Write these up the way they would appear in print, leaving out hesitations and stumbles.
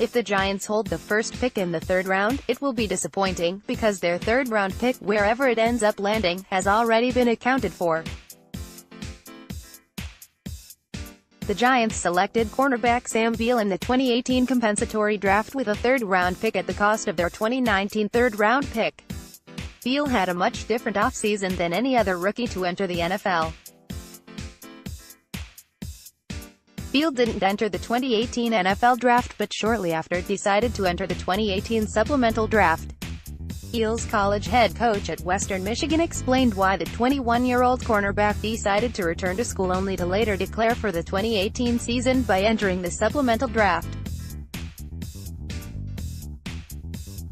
If the Giants hold the first pick in the third round, it will be disappointing, because their third-round pick, wherever it ends up landing, has already been accounted for. The Giants selected cornerback Sam Beal in the 2018 Compensatory Draft with a third-round pick at the cost of their 2019 third-round pick. Beal had a much different offseason than any other rookie to enter the NFL. Beal didn't enter the 2018 NFL Draft but shortly after decided to enter the 2018 Supplemental Draft. Beal's college head coach at Western Michigan explained why the 21-year-old cornerback decided to return to school only to later declare for the 2018 season by entering the Supplemental Draft.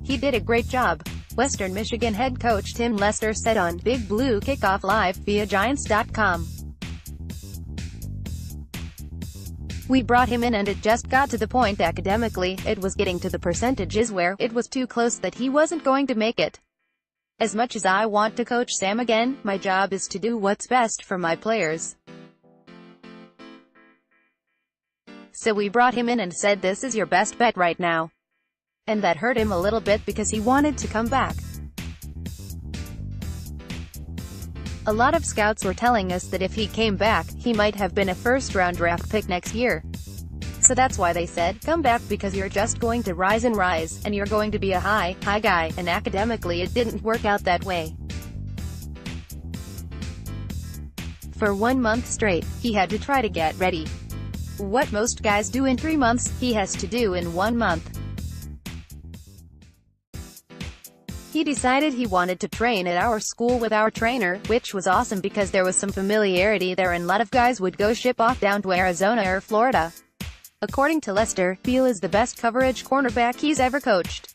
"He did a great job," Western Michigan head coach Tim Lester said on Big Blue Kickoff Live via Giants.com. "We brought him in and it just got to the point academically, it was getting to the percentages where it was too close that he wasn't going to make it. As much as I want to coach Sam again, my job is to do what's best for my players. So we brought him in and said this is your best bet right now." And that hurt him a little bit because he wanted to come back. "A lot of scouts were telling us that if he came back, he might have been a first-round draft pick next year. So that's why they said, come back because you're just going to rise, and you're going to be a high guy, and academically it didn't work out that way. For 1 month straight, he had to try to get ready. What most guys do in 3 months, he has to do in 1 month. He decided he wanted to train at our school with our trainer, which was awesome because there was some familiarity there and a lot of guys would go ship off down to Arizona or Florida." According to Lester, Beal is the best coverage cornerback he's ever coached.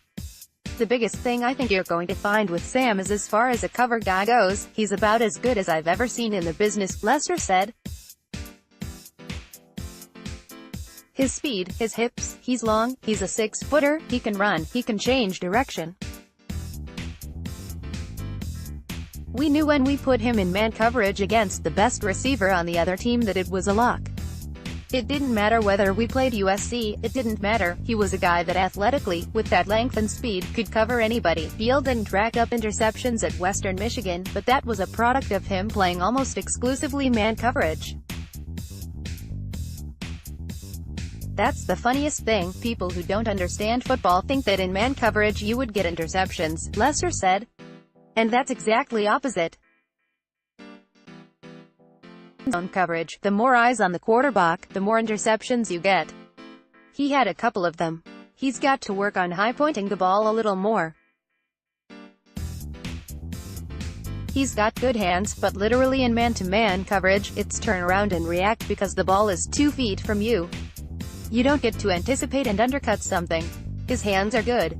"The biggest thing I think you're going to find with Sam is as far as a cover guy goes, he's about as good as I've ever seen in the business," Lester said. "His speed, his hips, he's long, he's a 6-footer, he can run, he can change direction. We knew when we put him in man coverage against the best receiver on the other team that it was a lock. It didn't matter whether we played USC, it didn't matter, he was a guy that athletically, with that length and speed, could cover anybody." Beal didn't rack up interceptions at Western Michigan, but that was a product of him playing almost exclusively man coverage. "That's the funniest thing, people who don't understand football think that in man coverage you would get interceptions," Lester said. "And that's exactly opposite. Zone coverage, the more eyes on the quarterback, the more interceptions you get. He had a couple of them. He's got to work on high-pointing the ball a little more. He's got good hands, but literally in man-to-man coverage, it's turn around and react because the ball is 2 feet from you. You don't get to anticipate and undercut something. His hands are good.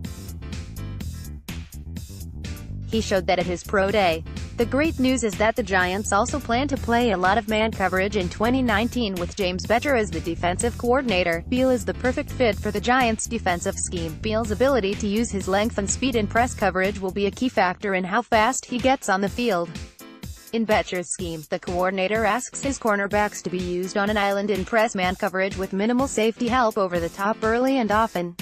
He showed that at his pro day." The great news is that the Giants also plan to play a lot of man coverage in 2019 with James Bettcher as the defensive coordinator. Beal is the perfect fit for the Giants' defensive scheme. Beal's ability to use his length and speed in press coverage will be a key factor in how fast he gets on the field. In Bettcher's scheme, the coordinator asks his cornerbacks to be used on an island in press man coverage with minimal safety help over the top early and often.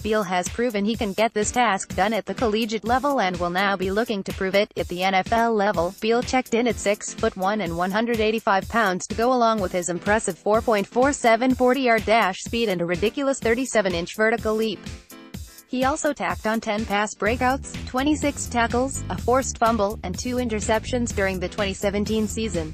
Beal has proven he can get this task done at the collegiate level and will now be looking to prove it at the NFL level. Beal checked in at 6'1" and 185 pounds to go along with his impressive 4.47 40-yard dash speed and a ridiculous 37-inch vertical leap. He also tacked on 10 pass breakouts, 26 tackles, a forced fumble, and 2 interceptions during the 2017 season.